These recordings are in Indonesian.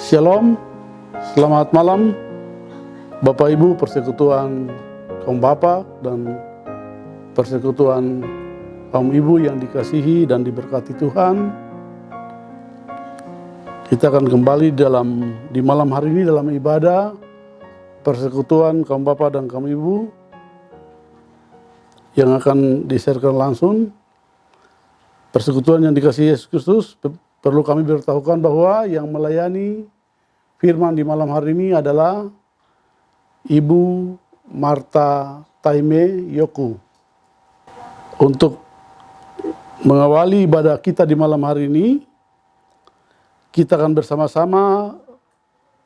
Shalom, selamat malam Bapak Ibu Persekutuan kaum Bapak dan Persekutuan kaum Ibu yang dikasihi dan diberkati Tuhan. Kita akan kembali di malam hari ini dalam ibadah Persekutuan kaum Bapak dan kaum Ibu yang akan disiarkan langsung. Persekutuan yang dikasihi Yesus Kristus, perlu kami beritahukan bahwa yang melayani firman di malam hari ini adalah Ibu Marta Taime Yoku. Untuk mengawali ibadah kita di malam hari ini, kita akan bersama-sama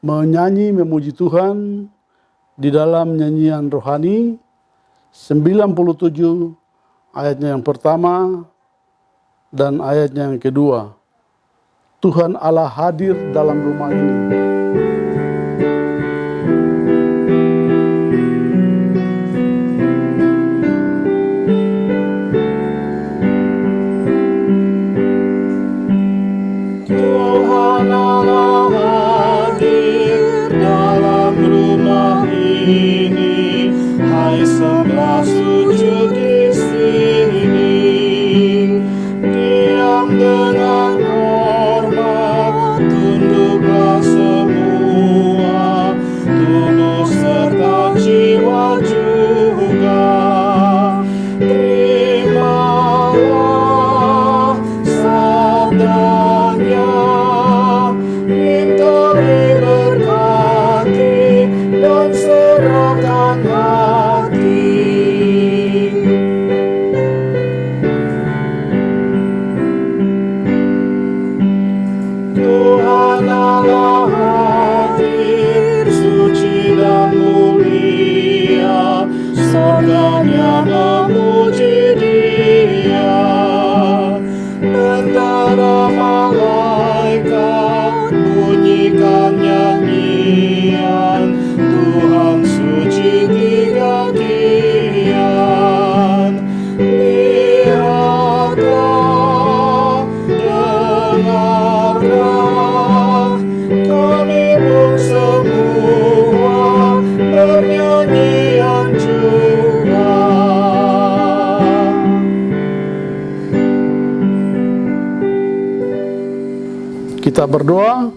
menyanyi memuji Tuhan di dalam nyanyian rohani 97 ayatnya yang pertama dan ayatnya yang kedua. Tuhan Allah hadir dalam rumah ini. Tuhan Allah hadir dalam rumah ini. Hai sembah sujud di sini. Diam dengan hormat, tunduklah semua, tubuh serta jiwa juga. Terimalah sabdanya, minta diberkati dan serahkan hati. Tuhan Allah hadir, suci dan mulia, sorganya memuji Dia. Tentara malaikat bunyikan nyanyian, Tuhan suci tiga kian. Lihatlah, dengarlah, kami pun semua bernyanyian juga. Kita berdoa.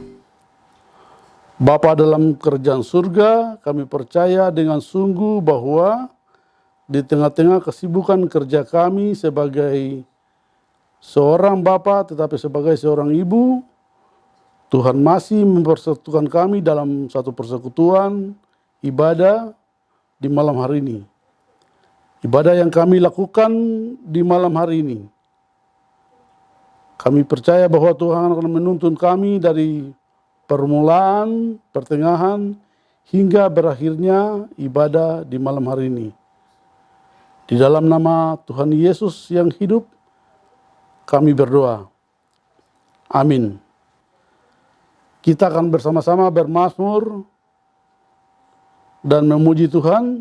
Bapa dalam kerajaan surga, kami percaya dengan sungguh bahwa di tengah-tengah kesibukan kerja kami sebagai seorang bapa, tetapi sebagai seorang ibu, Tuhan masih mempersatukan kami dalam satu persekutuan ibadah di malam hari ini. Ibadah yang kami lakukan di malam hari ini, kami percaya bahwa Tuhan akan menuntun kami dari permulaan, pertengahan, hingga berakhirnya ibadah di malam hari ini. Di dalam nama Tuhan Yesus yang hidup, kami berdoa. Amin. Kita akan bersama-sama bermazmur dan memuji Tuhan.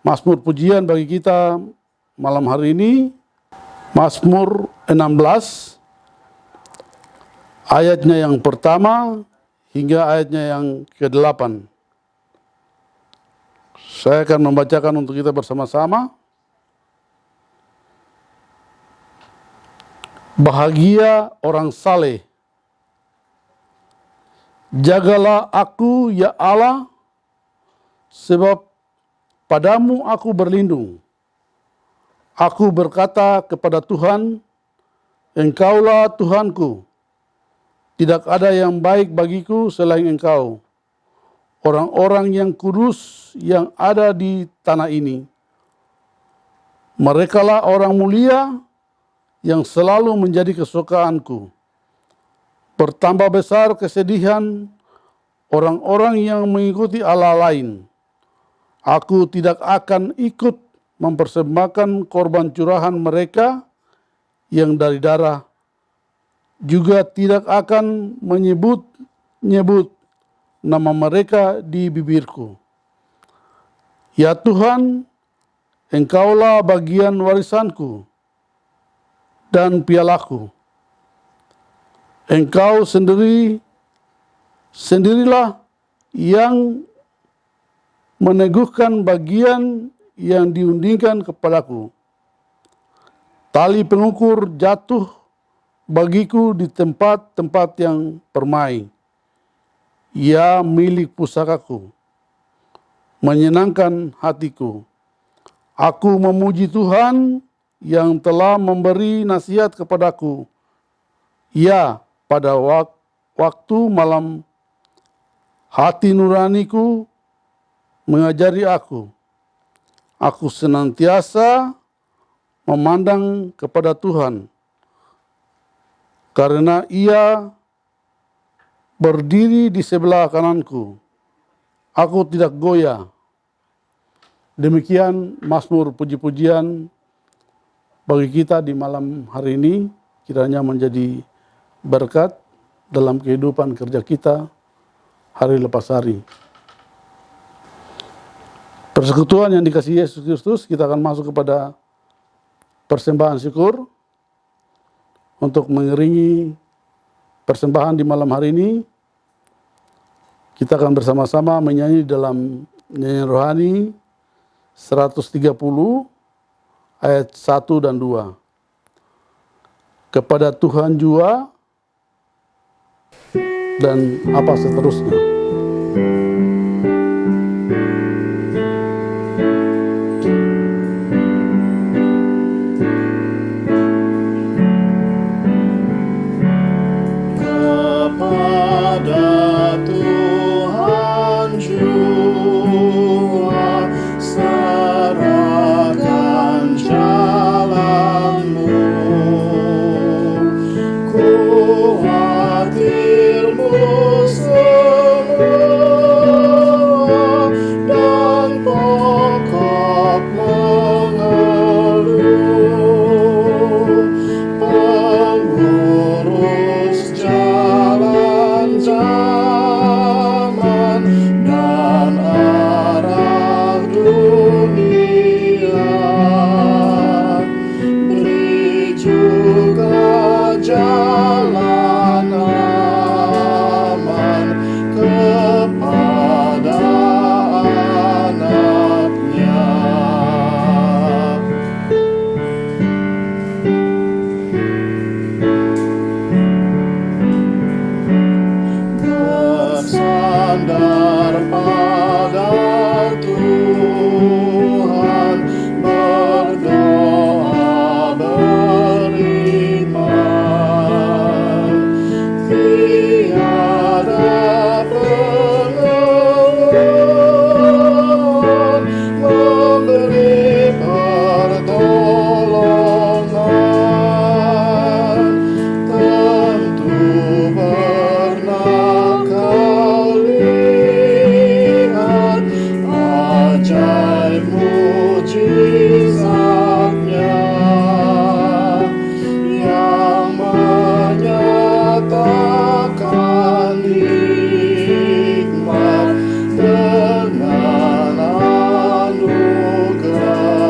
Mazmur pujian bagi kita malam hari ini, Mazmur 16, ayatnya yang pertama hingga ayatnya yang ke-8. Saya akan membacakan untuk kita bersama-sama. Bahagia orang saleh. Jagalah aku ya Allah, sebab padamu aku berlindung. Aku berkata kepada Tuhan, Engkaulah Tuhanku. Tidak ada yang baik bagiku selain Engkau. Orang-orang yang kudus yang ada di tanah ini, merekalah orang mulia yang selalu menjadi kesukaanku. Bertambah besar kesedihan orang-orang yang mengikuti Allah lain. Aku tidak akan ikut mempersembahkan korban curahan mereka yang dari darah, juga tidak akan menyebut-nyebut nama mereka di bibirku. Ya Tuhan, Engkaulah bagian warisanku dan pialaku. Engkau sendiri Sendirilah yang meneguhkan bagian yang diundingkan kepadaku. Tali pengukur jatuh bagiku di tempat-tempat yang permai. Ia milik pusakaku, menyenangkan hatiku. Aku memuji Tuhan yang telah memberi nasihat kepadaku. Ya, pada waktu malam hati nuraniku mengajari aku. Aku senantiasa memandang kepada Tuhan, karena Ia berdiri di sebelah kananku. Aku tidak goyah. Demikian Mazmur puji-pujian bagi kita di malam hari ini, kiranya menjadi berkat dalam kehidupan kerja kita hari lepas hari. Persekutuan yang dikasihi Yesus Kristus, kita akan masuk kepada persembahan syukur untuk mengiringi persembahan di malam hari ini. Kita akan bersama-sama menyanyi dalam nyanyian rohani 130 ayat 1 dan 2. Kepada Tuhan jua dan apa seterusnya. Kepada Tuhan jua serahkan jalanmu, khawatirmu semua dan pokok mengeluh, pengurus jalan zaman dan arah dunia, beri juga jalan aman kepada anaknya. Bersandar pada Tuhan, berdoa beriman, tiada pengeluhan, memberi pertolongan. Tentu pernah kau lihat ajaib mujizatnya yang menyatakan nikmat dengan anugerah.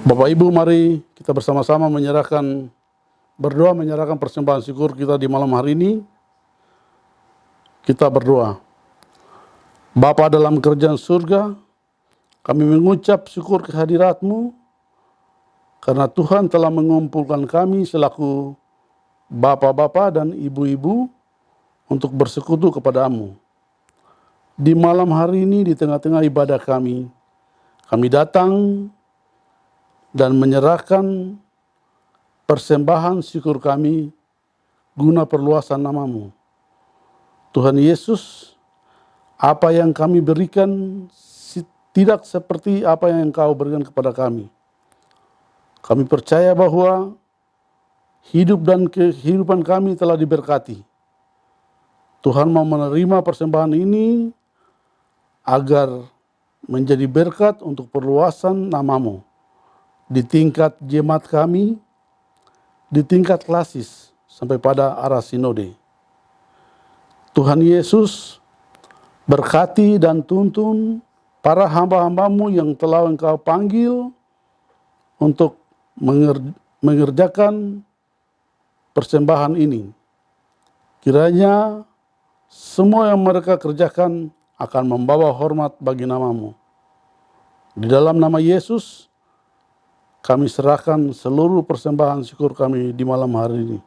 Bapak Ibu, mari kita bersama-sama berdoa menyerahkan persembahan syukur kita di malam hari ini. Kita berdoa. Bapa dalam kerajaan surga, kami mengucap syukur kehadirat-Mu karena Tuhan telah mengumpulkan kami selaku bapak-bapak dan ibu-ibu untuk bersekutu kepada-Mu. Di malam hari ini, di tengah-tengah ibadah kami datang dan menyerahkan persembahan syukur kami guna perluasan nama-Mu. Tuhan Yesus, apa yang kami berikan tidak seperti apa yang Engkau berikan kepada kami. Kami percaya bahwa hidup dan kehidupan kami telah diberkati. Tuhan mau menerima persembahan ini agar menjadi berkat untuk perluasan nama-Mu di tingkat jemaat kami, di tingkat klasis, sampai pada arah sinode. Tuhan Yesus, Berkati dan tuntun para hamba-hambamu yang telah Engkau panggil untuk mengerjakan persembahan ini. Kiranya semua yang mereka kerjakan akan membawa hormat bagi nama-Mu. Di dalam nama Yesus, kami serahkan seluruh persembahan syukur kami di malam hari ini.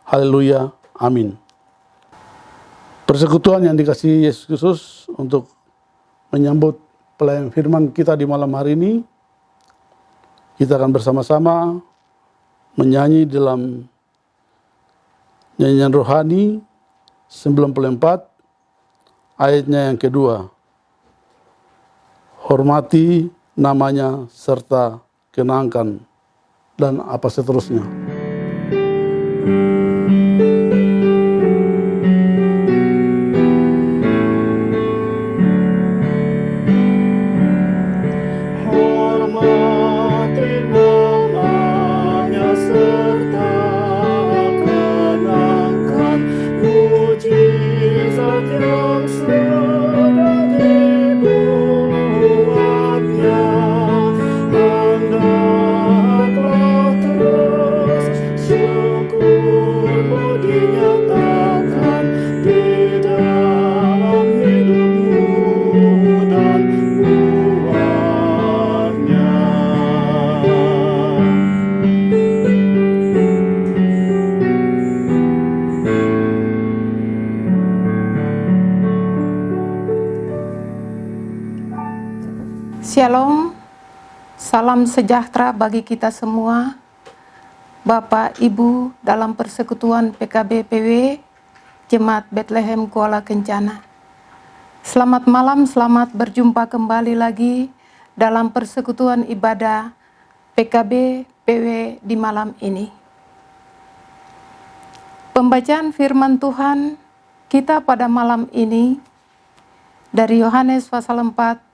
Haleluya, amin. Persekutuan yang dikasihi Yesus Kristus, untuk menyambut pelayan firman kita di malam hari ini, kita akan bersama-sama menyanyi dalam nyanyian rohani 94 ayatnya yang kedua. Hormati namanya serta kenangkan, dan apa seterusnya. Hormati namanya serta kenangkan mujizat yang sudah dibuatnya. Hendaklah terus syukurmu dinyatakan di dalam hidupmu dan buahnya. Shalom, salam sejahtera bagi kita semua, Bapak, Ibu, dalam persekutuan PKB PW, Jemaat Bethlehem Kuala Kencana. Selamat malam, selamat berjumpa kembali lagi dalam persekutuan ibadah PKB PW di malam ini. Pembacaan firman Tuhan kita pada malam ini dari Yohanes pasal 4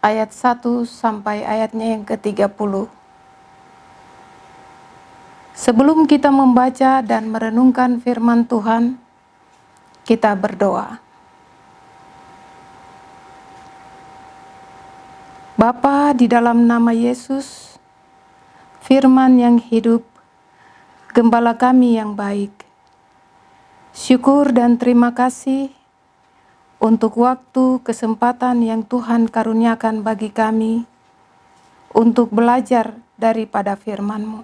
ayat 1 sampai ayatnya yang ke-30. Sebelum kita membaca dan merenungkan firman Tuhan, kita berdoa. Bapa, di dalam nama Yesus, firman yang hidup, Gembala kami yang baik, syukur dan terima kasih untuk waktu kesempatan yang Tuhan karuniakan bagi kami untuk belajar daripada firman-Mu.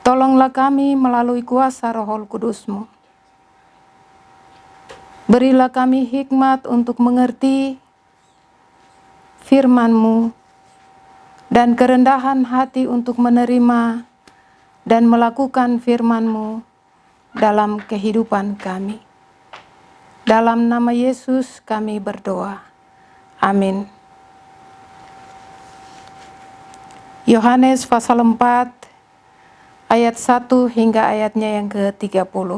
Tolonglah kami melalui kuasa Roh Kudus-Mu. Berilah kami hikmat untuk mengerti firman-Mu dan kerendahan hati untuk menerima dan melakukan firman-Mu dalam kehidupan kami. Dalam nama Yesus kami berdoa. Amin. Yohanes pasal 4 ayat 1 hingga ayatnya yang ke-30.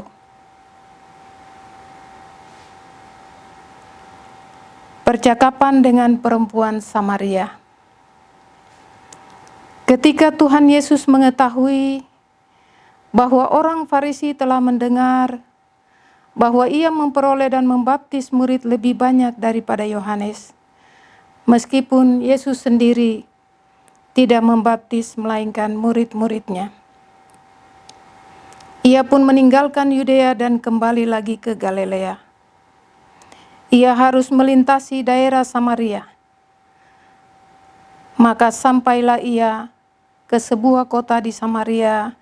Percakapan dengan perempuan Samaria. Ketika Tuhan Yesus mengetahui bahwa orang Farisi telah mendengar bahwa ia memperoleh dan membaptis murid lebih banyak daripada Yohanes, meskipun Yesus sendiri tidak membaptis melainkan murid-muridnya. Ia pun meninggalkan Yudea dan kembali lagi ke Galilea. Ia harus melintasi daerah Samaria. Maka sampailah ia ke sebuah kota di Samaria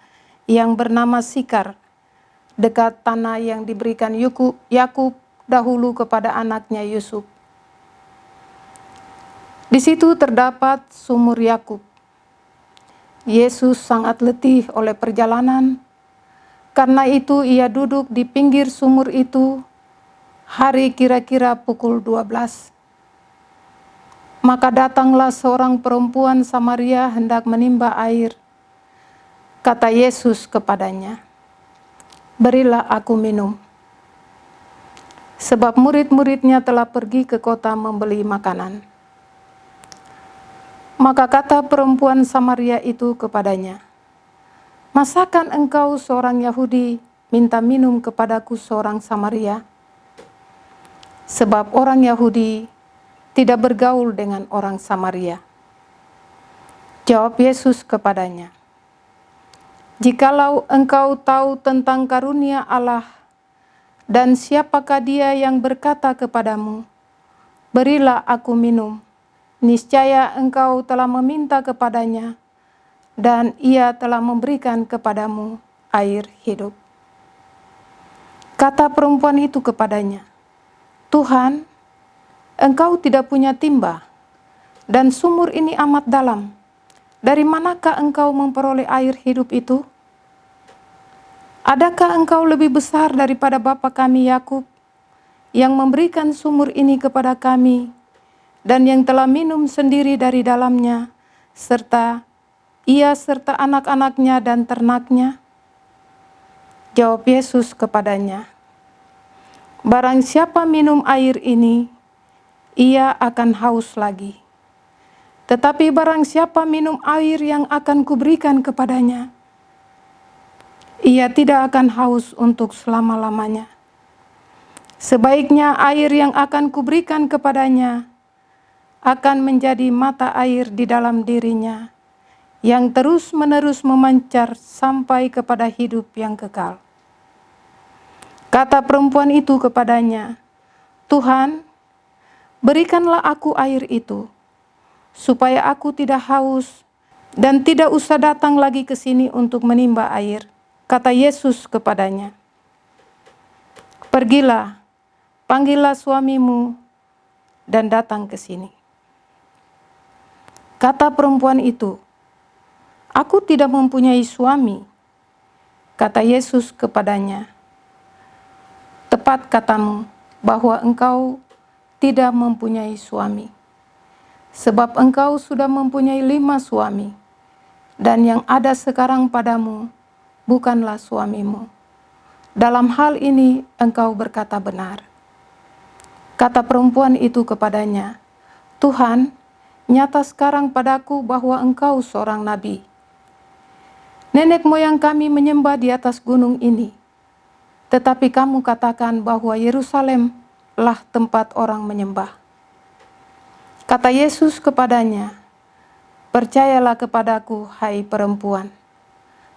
yang bernama Sikar, dekat tanah yang diberikan Yakub dahulu kepada anaknya Yusuf. Di situ terdapat sumur Yakub. Yesus sangat letih oleh perjalanan, karena itu ia duduk di pinggir sumur itu hari kira-kira pukul 12. Maka datanglah seorang perempuan Samaria hendak menimba air. Kata Yesus kepadanya, "Berilah aku minum." Sebab murid-muridnya telah pergi ke kota membeli makanan. Maka kata perempuan Samaria itu kepadanya, "Masakan engkau seorang Yahudi minta minum kepadaku seorang Samaria?" sebab orang Yahudi tidak bergaul dengan orang Samaria. Jawab Yesus kepadanya, "Jikalau engkau tahu tentang karunia Allah dan siapakah dia yang berkata kepadamu, 'Berilah aku minum,' niscaya engkau telah meminta kepadanya, dan ia telah memberikan kepadamu air hidup." Kata perempuan itu kepadanya, "Tuhan, engkau tidak punya timba, dan sumur ini amat dalam. Dari manakah engkau memperoleh air hidup itu? Adakah engkau lebih besar daripada bapa kami Yakub, yang memberikan sumur ini kepada kami, dan yang telah minum sendiri dari dalamnya, serta anak-anaknya dan ternaknya?" Jawab Yesus kepadanya, "Barang siapa minum air ini, ia akan haus lagi. Tetapi barang siapa minum air yang akan kuberikan kepadanya, ia tidak akan haus untuk selama-lamanya. Sebaiknya air yang akan kuberikan kepadanya akan menjadi mata air di dalam dirinya, yang terus-menerus memancar sampai kepada hidup yang kekal." Kata perempuan itu kepadanya, "Tuhan, berikanlah aku air itu, supaya aku tidak haus dan tidak usah datang lagi ke sini untuk menimba air." Kata Yesus kepadanya, "Pergilah, panggillah suamimu dan datang ke sini." Kata perempuan itu, "Aku tidak mempunyai suami." Kata Yesus kepadanya, "Tepat katamu bahwa engkau tidak mempunyai suami, sebab engkau sudah mempunyai 5 suami, dan yang ada sekarang padamu bukanlah suamimu. Dalam hal ini engkau berkata benar." Kata perempuan itu kepadanya, "Tuhan, nyata sekarang padaku bahwa engkau seorang nabi. Nenek moyang kami menyembah di atas gunung ini, tetapi kamu katakan bahwa Yerusalem lah tempat orang menyembah." Kata Yesus kepadanya, "Percayalah kepadaku, hai perempuan,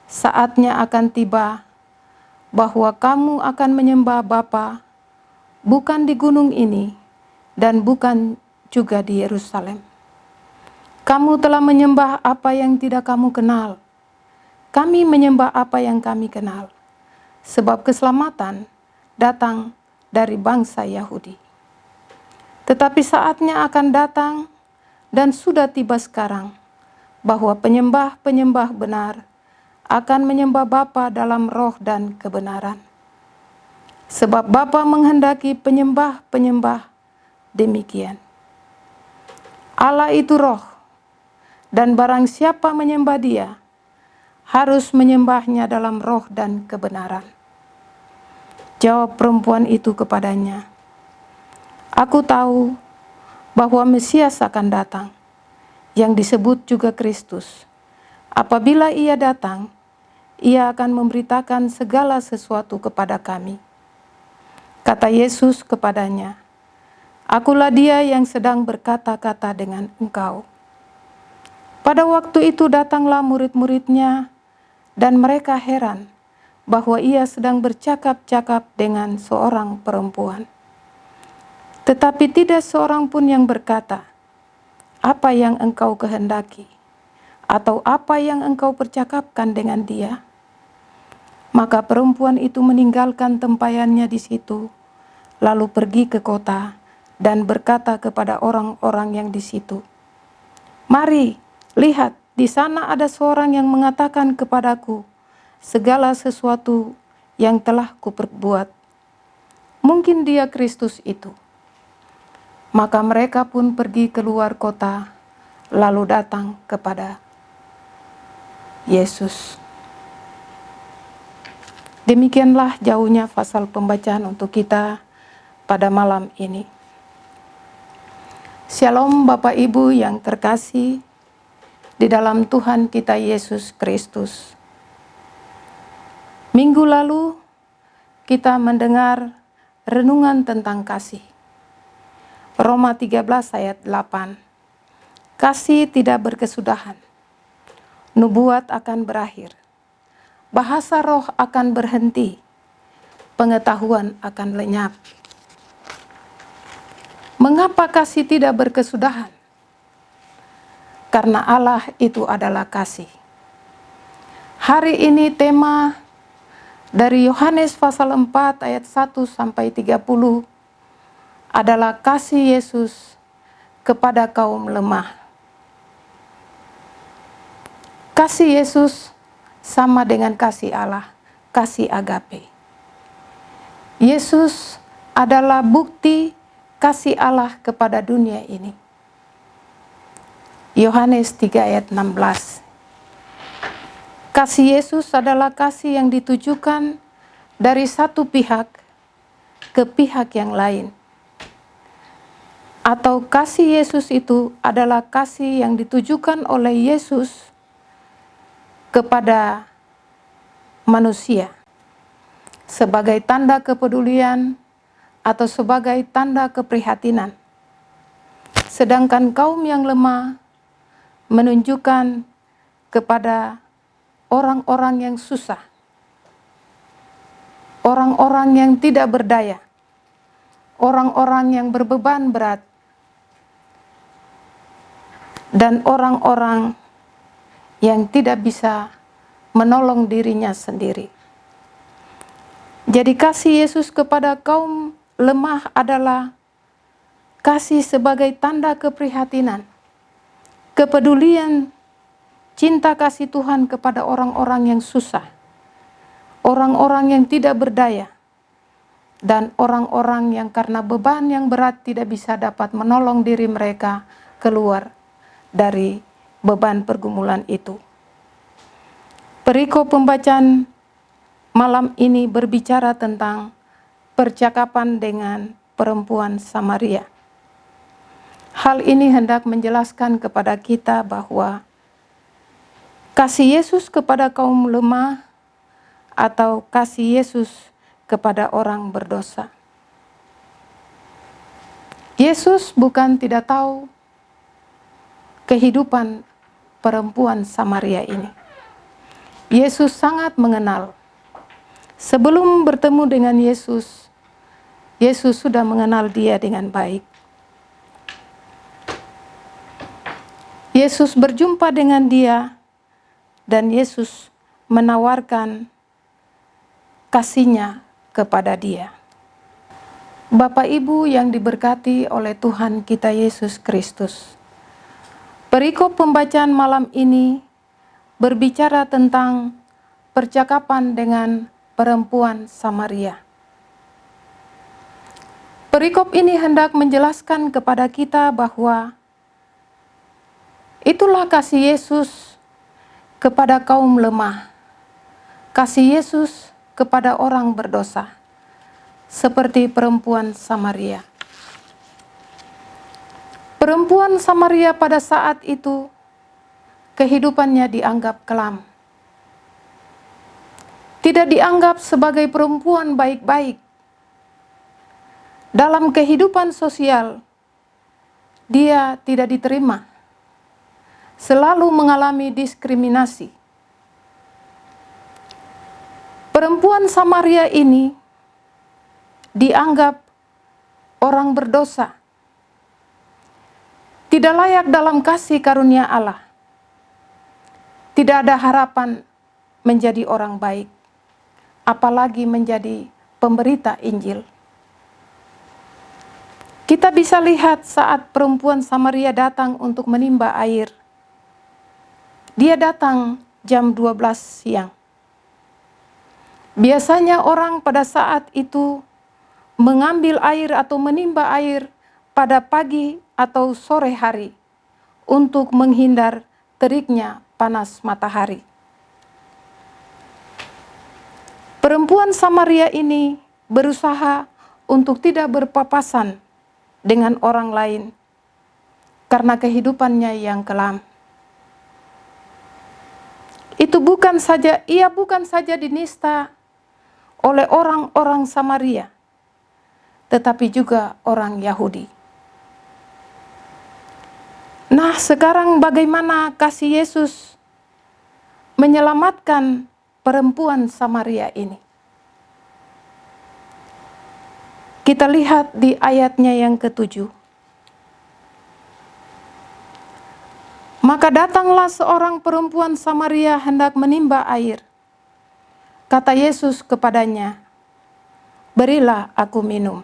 saatnya akan tiba bahwa kamu akan menyembah Bapa bukan di gunung ini dan bukan juga di Yerusalem. Kamu telah menyembah apa yang tidak kamu kenal. Kami menyembah apa yang kami kenal, sebab keselamatan datang dari bangsa Yahudi. Tetapi saatnya akan datang, dan sudah tiba sekarang, bahwa penyembah-penyembah benar akan menyembah Bapa dalam roh dan kebenaran. Sebab Bapa menghendaki penyembah-penyembah demikian. Allah itu roh, dan barang siapa menyembah Dia, harus menyembahnya dalam roh dan kebenaran." Jawab perempuan itu kepadanya, "Aku tahu bahwa Mesias akan datang, yang disebut juga Kristus. Apabila Ia datang, Ia akan memberitakan segala sesuatu kepada kami." Kata Yesus kepadanya, "Akulah Dia yang sedang berkata-kata dengan engkau." Pada waktu itu datanglah murid-murid-Nya, dan mereka heran bahwa Ia sedang bercakap-cakap dengan seorang perempuan. Tetapi tidak seorang pun yang berkata, "Apa yang engkau kehendaki?" atau "Apa yang engkau percakapkan dengan dia?" Maka perempuan itu meninggalkan tempayannya di situ, lalu pergi ke kota dan berkata kepada orang-orang yang di situ, "Mari, lihat, di sana ada seorang yang mengatakan kepadaku segala sesuatu yang telah kuperbuat. Mungkin dia Kristus itu." Maka mereka pun pergi keluar kota, lalu datang kepada Yesus. Demikianlah jauhnya pasal pembacaan untuk kita pada malam ini. Shalom Bapak Ibu yang terkasih di dalam Tuhan kita Yesus Kristus. Minggu lalu kita mendengar renungan tentang kasih. Roma 13 ayat 8. Kasih tidak berkesudahan. Nubuat akan berakhir. Bahasa roh akan berhenti. Pengetahuan akan lenyap. Mengapa kasih tidak berkesudahan? Karena Allah itu adalah kasih. Hari ini tema dari Yohanes pasal 4 ayat 1 sampai 30 adalah kasih Yesus kepada kaum lemah. Kasih Yesus sama dengan kasih Allah, kasih agape. Yesus adalah bukti kasih Allah kepada dunia ini. Yohanes 3 ayat 16. Kasih Yesus adalah kasih yang ditujukan dari satu pihak ke pihak yang lain. Atau kasih Yesus itu adalah kasih yang ditujukan oleh Yesus kepada manusia sebagai tanda kepedulian atau sebagai tanda keprihatinan. Sedangkan kaum yang lemah menunjukkan kepada orang-orang yang susah, orang-orang yang tidak berdaya, orang-orang yang berbeban berat, dan orang-orang yang tidak bisa menolong dirinya sendiri. Jadi kasih Yesus kepada kaum lemah adalah kasih sebagai tanda keprihatinan, kepedulian, cinta kasih Tuhan kepada orang-orang yang susah, orang-orang yang tidak berdaya, dan orang-orang yang karena beban yang berat tidak bisa dapat menolong diri mereka keluar dari beban pergumulan itu. Perikop pembacaan malam ini berbicara tentang percakapan dengan perempuan Samaria. Hal ini hendak menjelaskan kepada kita bahwa kasih Yesus kepada kaum lemah atau kasih Yesus kepada orang berdosa. Yesus bukan tidak tahu kehidupan perempuan Samaria ini. Yesus sangat mengenal. Sebelum bertemu dengan Yesus, Yesus sudah mengenal dia dengan baik. Yesus berjumpa dengan dia dan Yesus menawarkan kasih-Nya kepada dia. Bapak Ibu yang diberkati oleh Tuhan kita Yesus Kristus. Perikop pembacaan malam ini berbicara tentang percakapan dengan perempuan Samaria. Perikop ini hendak menjelaskan kepada kita bahwa itulah kasih Yesus kepada kaum lemah, kasih Yesus kepada orang berdosa, seperti perempuan Samaria. Perempuan Samaria pada saat itu, kehidupannya dianggap kelam. Tidak dianggap sebagai perempuan baik-baik. Dalam kehidupan sosial, dia tidak diterima. Selalu mengalami diskriminasi. Perempuan Samaria ini dianggap orang berdosa, tidak layak dalam kasih karunia Allah, tidak ada harapan menjadi orang baik, apalagi menjadi pemberita Injil. Kita bisa lihat saat perempuan Samaria datang untuk menimba air. Dia datang jam 12 siang. Biasanya orang pada saat itu mengambil air atau menimba air pada pagi atau sore hari untuk menghindar teriknya panas matahari. Perempuan Samaria ini berusaha untuk tidak berpapasan dengan orang lain karena kehidupannya yang kelam. Ia bukan saja dinista oleh orang-orang Samaria, tetapi juga orang Yahudi. Nah, sekarang bagaimana kasih Yesus menyelamatkan perempuan Samaria ini? Kita lihat di ayatnya yang ke-7. Maka datanglah seorang perempuan Samaria hendak menimba air. Kata Yesus kepadanya, "Berilah aku minum."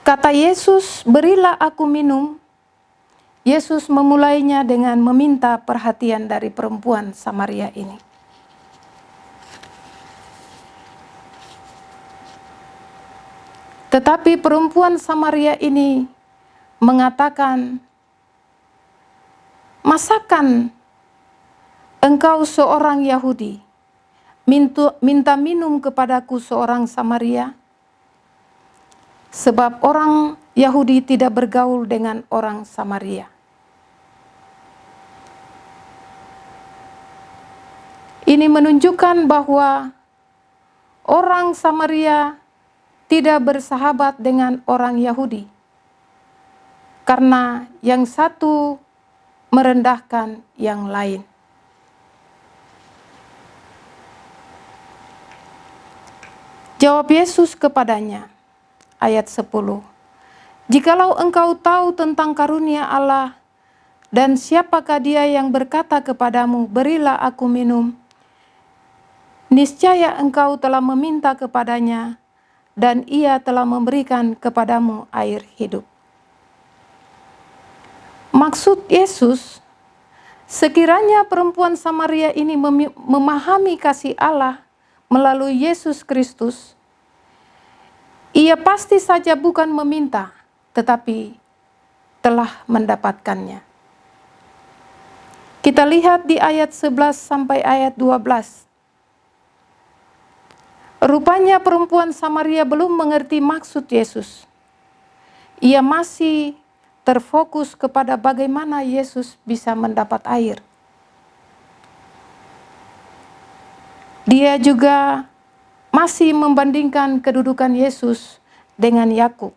Kata Yesus, "Berilah aku minum." Yesus memulainya dengan meminta perhatian dari perempuan Samaria ini. Tetapi perempuan Samaria ini mengatakan, "Masakan engkau seorang Yahudi minta minum kepadaku seorang Samaria? Sebab orang Yahudi tidak bergaul dengan orang Samaria." Ini menunjukkan bahwa orang Samaria tidak bersahabat dengan orang Yahudi, karena yang satu merendahkan yang lain. Jawab Yesus kepadanya, ayat 10, "Jikalau engkau tahu tentang karunia Allah, dan siapakah dia yang berkata kepadamu, 'Berilah aku minum,' niscaya engkau telah meminta kepadanya, dan ia telah memberikan kepadamu air hidup." Maksud Yesus, sekiranya perempuan Samaria ini memahami kasih Allah melalui Yesus Kristus, ia pasti saja bukan meminta, tetapi telah mendapatkannya. Kita lihat di ayat 11 sampai ayat 12. Rupanya perempuan Samaria belum mengerti maksud Yesus. Ia masih terfokus kepada bagaimana Yesus bisa mendapat air. Dia juga masih membandingkan kedudukan Yesus dengan Yakub.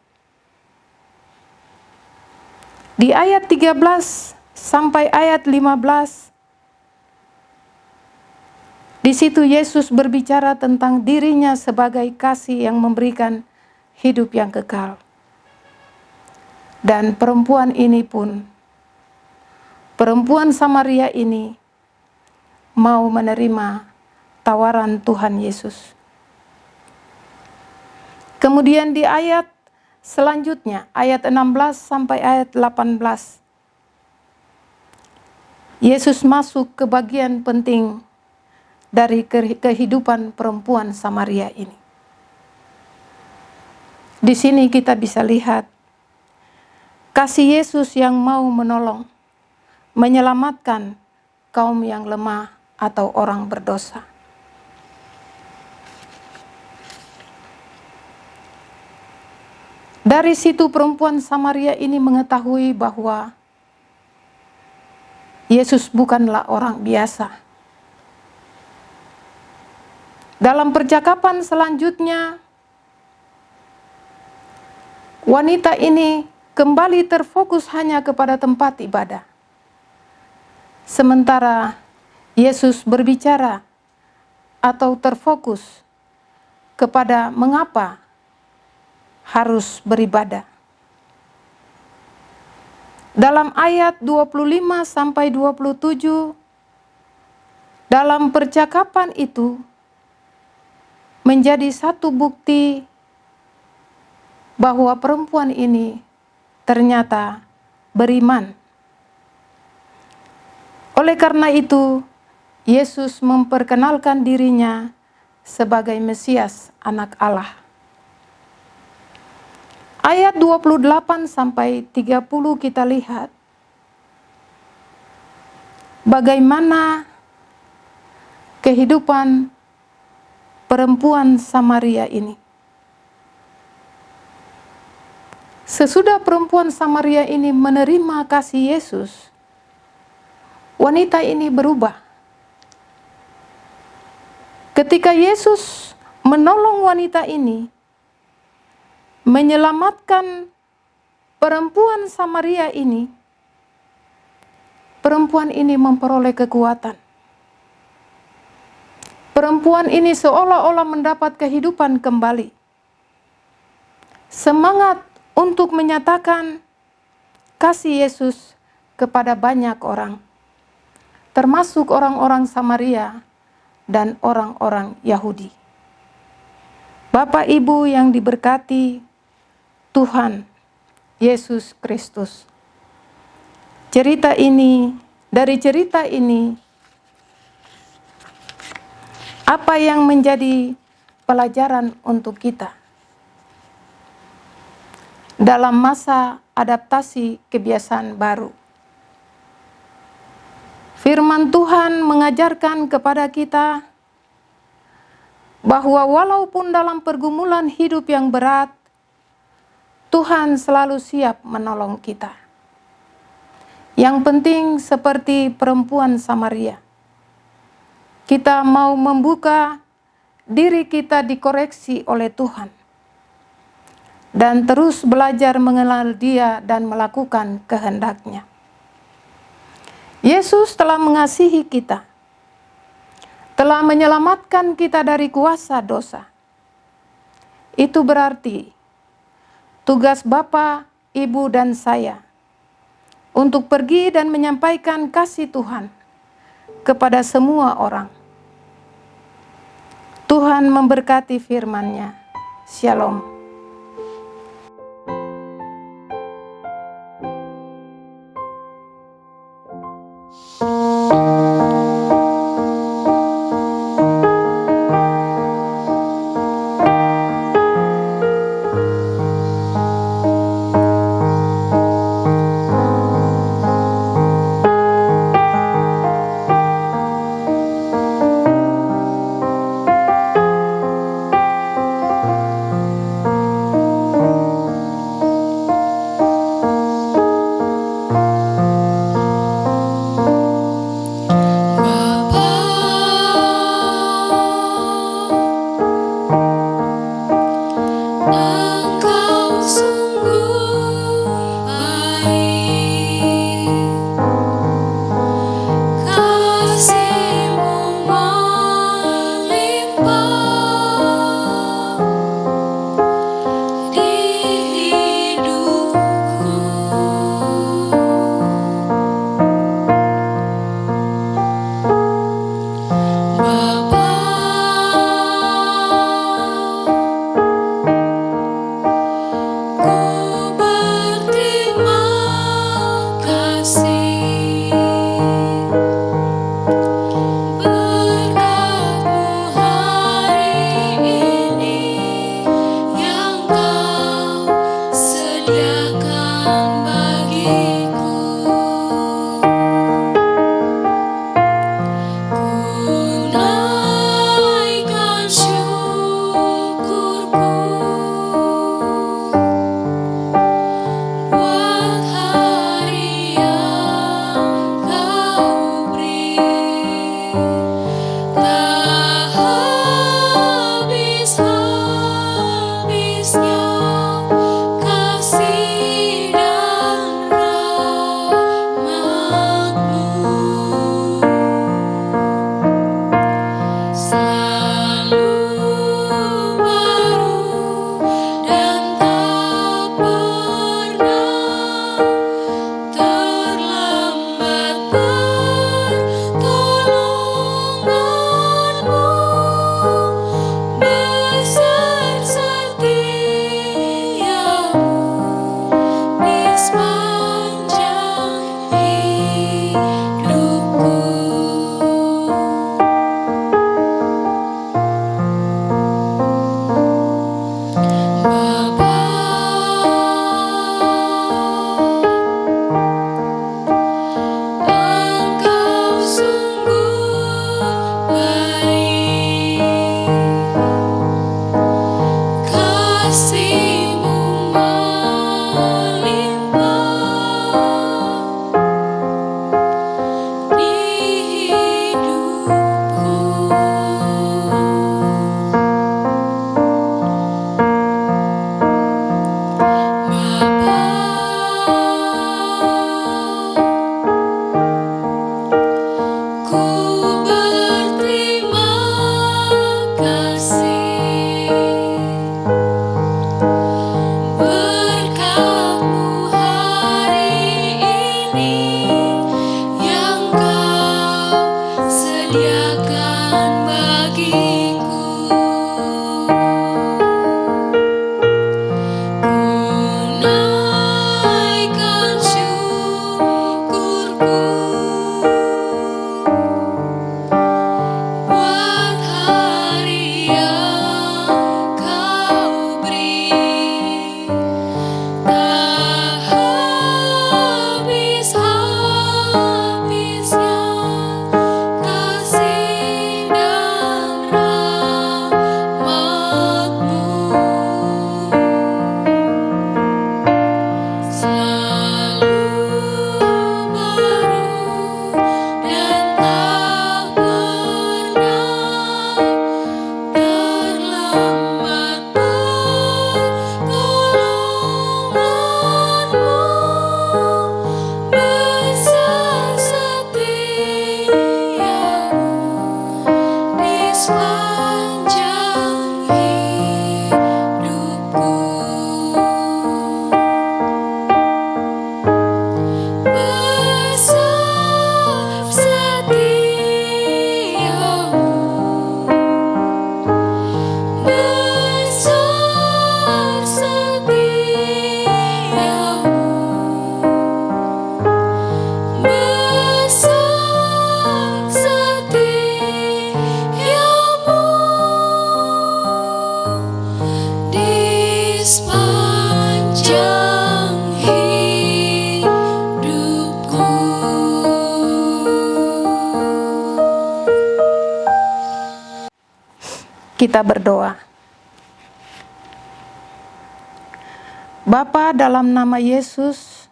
Di ayat 13 sampai ayat 15, di situ Yesus berbicara tentang dirinya sebagai kasih yang memberikan hidup yang kekal. Dan perempuan Samaria ini mau menerima tawaran Tuhan Yesus. Kemudian di ayat selanjutnya, ayat 16 sampai ayat 18, Yesus masuk ke bagian penting dari kehidupan perempuan Samaria ini. Di sini kita bisa lihat kasih Yesus yang mau menolong, menyelamatkan kaum yang lemah atau orang berdosa. Dari situ perempuan Samaria ini mengetahui bahwa Yesus bukanlah orang biasa. Dalam percakapan selanjutnya, wanita ini kembali terfokus hanya kepada tempat ibadah. Sementara Yesus berbicara atau terfokus kepada mengapa harus beribadah. Dalam ayat 25 sampai 27, dalam percakapan itu menjadi satu bukti bahwa perempuan ini ternyata beriman. Oleh karena itu, Yesus memperkenalkan dirinya sebagai Mesias, Anak Allah. Ayat 28 sampai 30 kita lihat bagaimana kehidupan perempuan Samaria ini. Sesudah perempuan Samaria ini menerima kasih Yesus, wanita ini berubah. Ketika Yesus menolong wanita ini, menyelamatkan perempuan Samaria ini. Perempuan ini memperoleh kekuatan. Perempuan ini seolah-olah mendapat kehidupan kembali. Semangat untuk menyatakan kasih Yesus kepada banyak orang, termasuk orang-orang Samaria dan orang-orang Yahudi. Bapak Ibu yang diberkati Tuhan Yesus Kristus. Dari cerita ini, apa yang menjadi pelajaran untuk kita dalam masa adaptasi kebiasaan baru? Firman Tuhan mengajarkan kepada kita bahwa walaupun dalam pergumulan hidup yang berat, Tuhan selalu siap menolong kita. Yang penting seperti perempuan Samaria, kita mau membuka diri kita dikoreksi oleh Tuhan dan terus belajar mengenal Dia dan melakukan kehendak-Nya. Yesus telah mengasihi kita, telah menyelamatkan kita dari kuasa dosa. Itu berarti tugas Bapa, Ibu, dan saya untuk pergi dan menyampaikan kasih Tuhan kepada semua orang. Tuhan memberkati firman-Nya. Shalom. Kita berdoa. Bapa, dalam nama Yesus,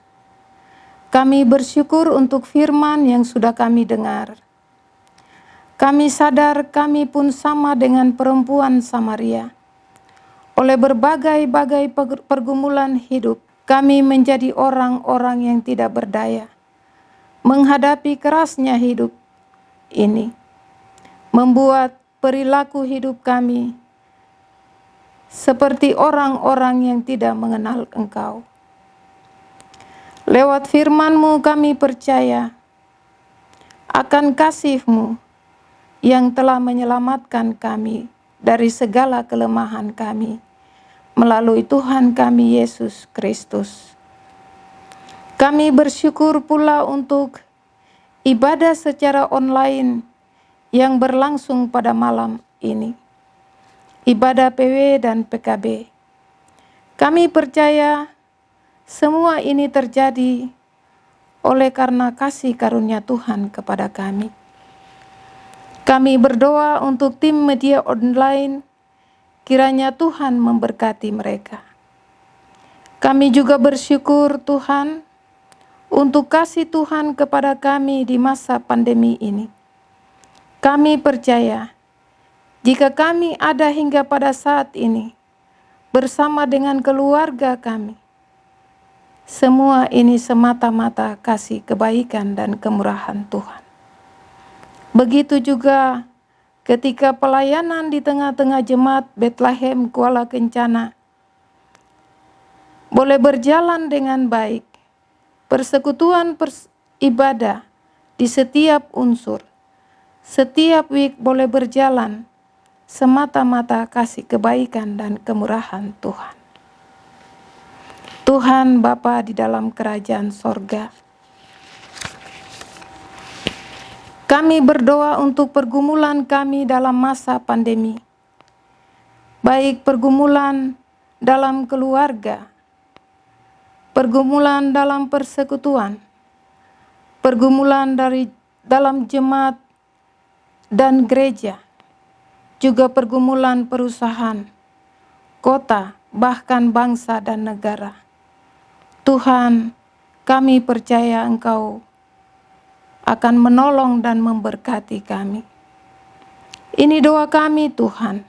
kami bersyukur untuk firman yang sudah kami dengar. Kami sadar kami pun sama dengan perempuan Samaria. Oleh berbagai-bagai pergumulan hidup, kami menjadi orang-orang yang tidak berdaya menghadapi kerasnya hidup ini, membuat perilaku hidup kami seperti orang-orang yang tidak mengenal Engkau. Lewat firman-Mu kami percaya akan kasih-Mu yang telah menyelamatkan kami dari segala kelemahan kami melalui Tuhan kami Yesus Kristus. Kami bersyukur pula untuk ibadah secara online yang berlangsung pada malam ini. Ibadah PW dan PKB. Kami percaya semua ini terjadi oleh karena kasih karunia Tuhan kepada kami. Kami berdoa untuk tim media online, kiranya Tuhan memberkati mereka. Kami juga bersyukur Tuhan untuk kasih Tuhan kepada kami di masa pandemi ini. Kami percaya jika kami ada hingga pada saat ini bersama dengan keluarga kami, semua ini semata-mata kasih kebaikan dan kemurahan Tuhan. Begitu juga ketika pelayanan di tengah-tengah jemaat Bethlehem Kuala Kencana boleh berjalan dengan baik, persekutuan ibadah di setiap unsur, setiap week boleh berjalan semata-mata kasih kebaikan dan kemurahan Tuhan. Tuhan Bapa di dalam kerajaan sorga, kami berdoa untuk pergumulan kami dalam masa pandemi, baik pergumulan dalam keluarga, pergumulan dalam persekutuan, pergumulan dalam jemaat dan gereja, juga pergumulan perusahaan, kota, bahkan bangsa dan negara. Tuhan, kami percaya Engkau akan menolong dan memberkati kami. Ini doa kami Tuhan,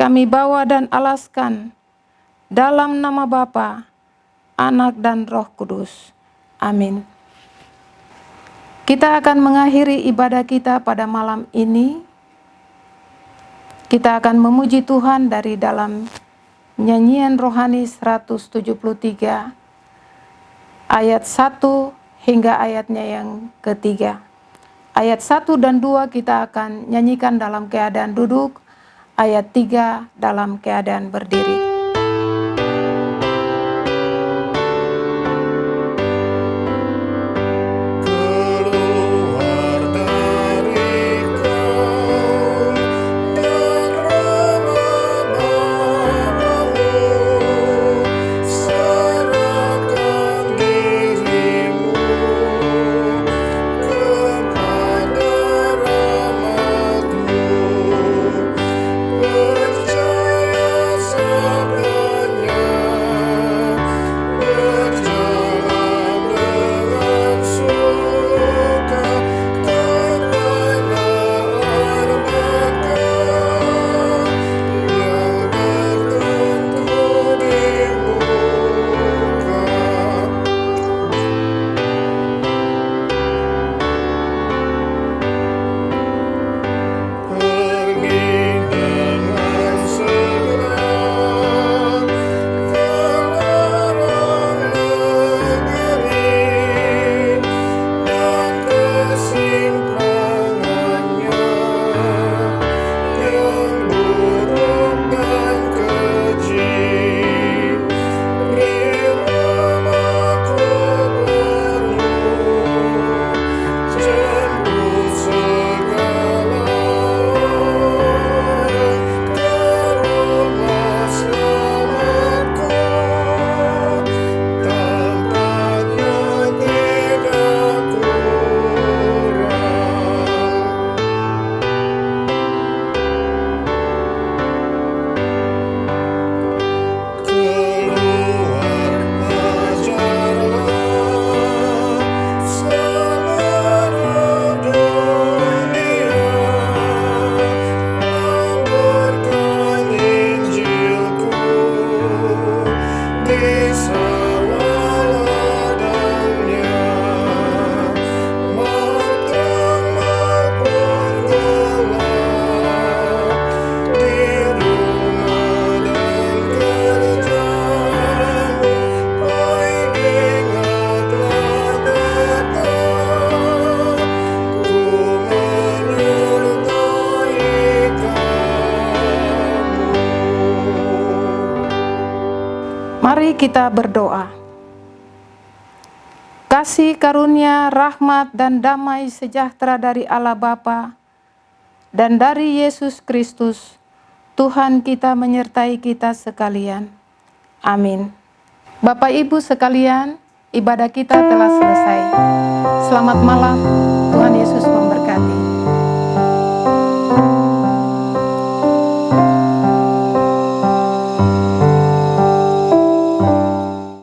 kami bawa dan alaskan dalam nama Bapa, Anak dan Roh Kudus. Amin. Kita akan mengakhiri ibadah kita pada malam ini. Kita akan memuji Tuhan dari dalam nyanyian rohani 173 ayat 1 hingga ayatnya yang ketiga. Ayat 1 dan 2 kita akan nyanyikan dalam keadaan duduk, ayat 3 dalam keadaan berdiri. Percaya kita berdoa. Kasih karunia, rahmat, dan damai sejahtera dari Allah Bapa dan dari Yesus Kristus, Tuhan kita menyertai kita sekalian. Amin. Bapak Ibu sekalian, ibadah kita telah selesai. Selamat malam, Tuhan Yesus